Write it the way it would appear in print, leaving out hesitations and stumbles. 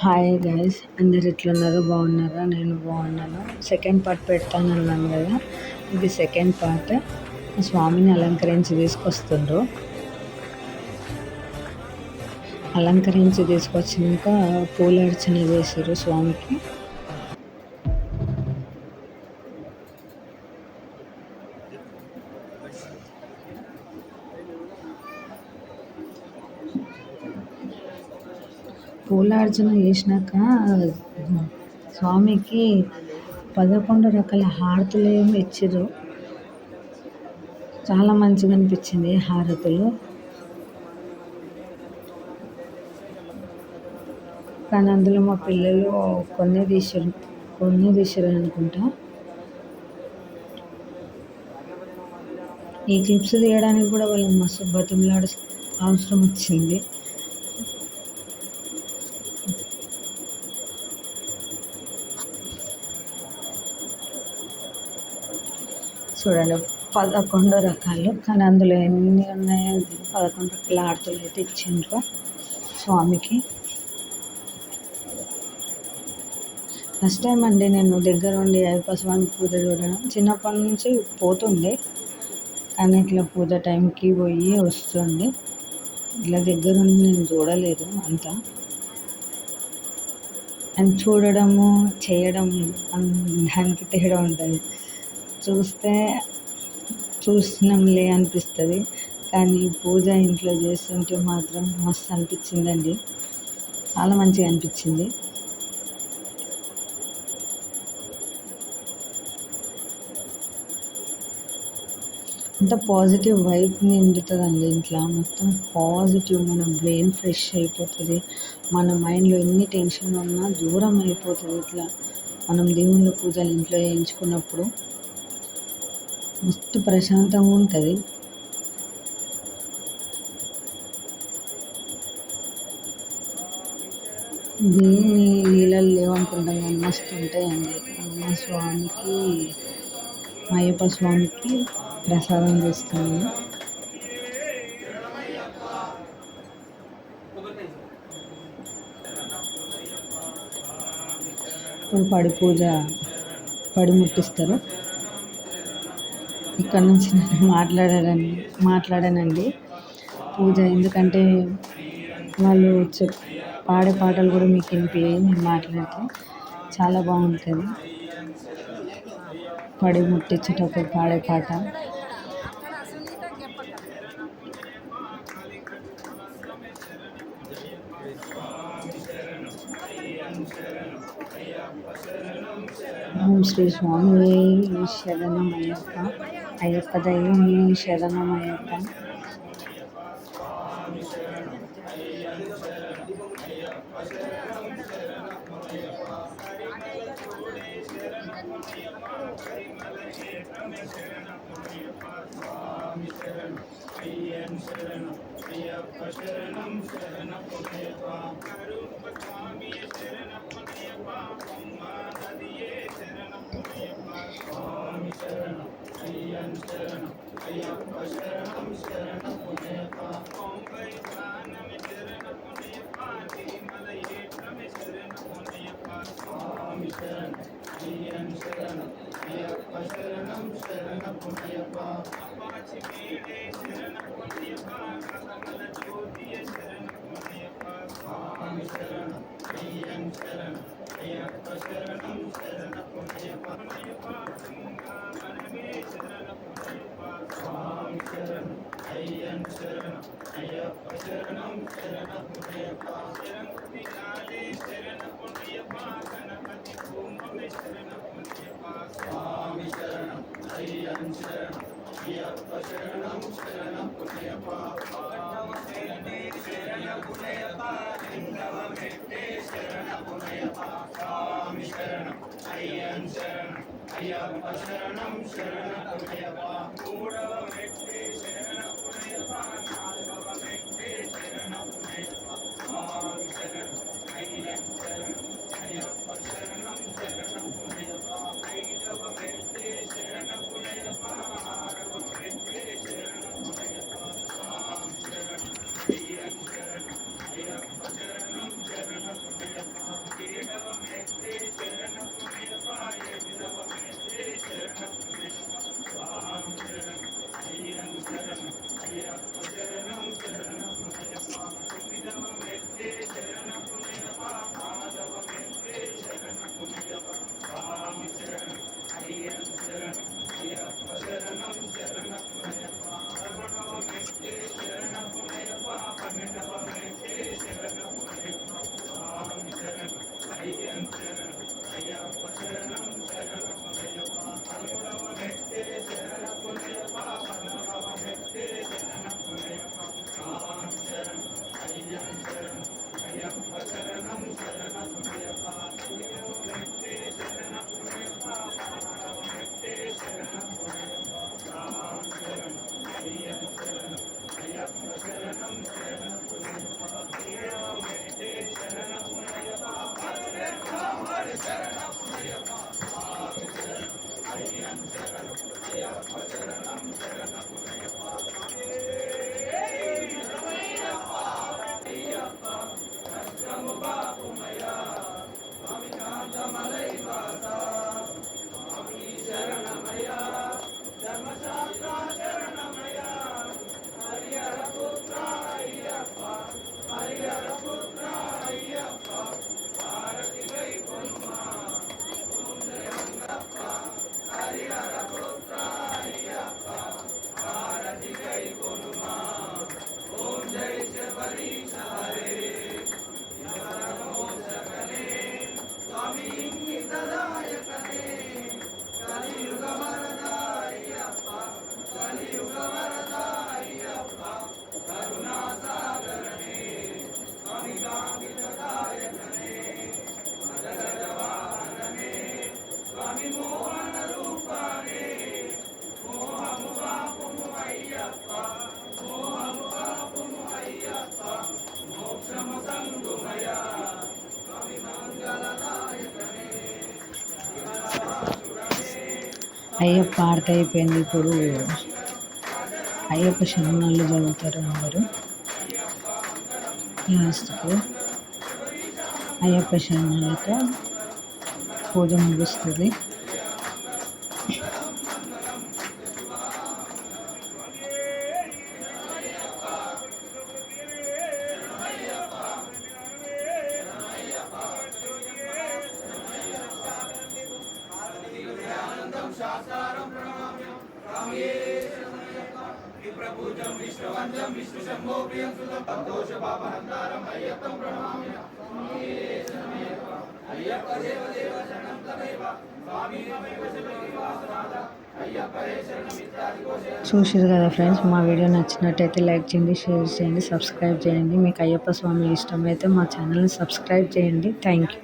Hi guys, అందరు ఎట్లున్నారు? బాగున్నారా? నేను బాగున్నాను. సెకండ్ పార్ట్ పెడతానన్నాను కదా, ఇది సెకండ్ పార్ట్. స్వామిని అలంకరించి తీసుకొస్తుండ్రు. అలంకరించి తీసుకొచ్చినాక పూలార్చన చేసారు స్వామికి. పూలార్చన చేసినాక స్వామికి 11 రకాల హారతులు ఏమి ఇచ్చిర్రు. చాలా మంచిగా అనిపించింది హారతులు. కానీ అందులో మా పిల్లలు కొన్ని తీసారు అనుకుంటా. ఈ క్లిప్స్ తీయడానికి కూడా వాళ్ళకి మస్తు బతిమలాడ అవసరం వచ్చింది. చూడండి, 11 రకాలు. కానీ అందులో ఎన్ని ఉన్నాయో 11 రకాల ఆరతులు అయితే ఇచ్చిండ్రు స్వామికి. ఫస్ట్ టైం అండి నేను దగ్గర ఉండి అయ్యప్ప స్వామి పూజ చూడడం. చిన్నప్పటి నుంచి పోతుండే, కానీ ఇట్లా పూజ టైంకి పోయి వస్తుండే. ఇట్లా దగ్గరుండి నేను చూడలేదు అంతా. అండ్ చూడడము చేయడం దానికి తేడా ఉంటుంది. చూసినాంలే అనిపిస్తుంది, కానీ పూజ ఇంట్లో చేస్తుంటే మాత్రం మస్తు అనిపించిందండి. చాలా మంచిగా అనిపించింది. అంత పాజిటివ్ వైబ్ నిండుతుందండి ఇంట్లో. మొత్తం పాజిటివ్, మన బ్రెయిన్ ఫ్రెష్ అయిపోతుంది. మన మైండ్లో ఎన్ని టెన్షన్ ఉన్నా దూరం అయిపోతుంది. ఇట్లా మనం దేవుళ్ళ పూజలు ఇంట్లో చేయించుకున్నప్పుడు మస్తు ప్రశాంతంగా ఉంటుంది. దేవుని లీలలు లేవనుకుంటాం కానీ మస్తు ఉంటాయండి. మా స్వామికి, మా అయ్యప్ప స్వామికి ప్రసాదం చేస్తున్నాను. ఇప్పుడు పడి ముట్టిస్తారు. ఇక్కడ నుంచి నేను మాట్లాడానండి పూజ, ఎందుకంటే వాళ్ళు పాడే పాటలు కూడా మీకు వినిపించాయి. నేను మాట్లాడితే చాలా బాగుంటుంది. పడి ముట్టించేటప్పుడు పాడే పాట. ఓం శ్రీ స్వామి శరణమయ్యప్ప. అయ్యప్ప దైవమే శరణమయ్యప్ప. అయ్యప్ప ఆరతి అయిపోయింది. ఇప్పుడు అయ్యప్ప శరణాలు చదువుతారు అందరూ. లాస్ట్కి అయ్యప్ప శరణాలతో పూజ ముగుస్తుంది. చూసారు కదా ఫ్రెండ్స్, మా వీడియో నచ్చినట్టయితే లైక్ చేయండి, షేర్ చేయండి, సబ్స్క్రైబ్ చేయండి. మీకు అయ్యప్ప స్వామి ఇష్టమైతే మా ఛానల్ని సబ్స్క్రైబ్ చేయండి. Thank you.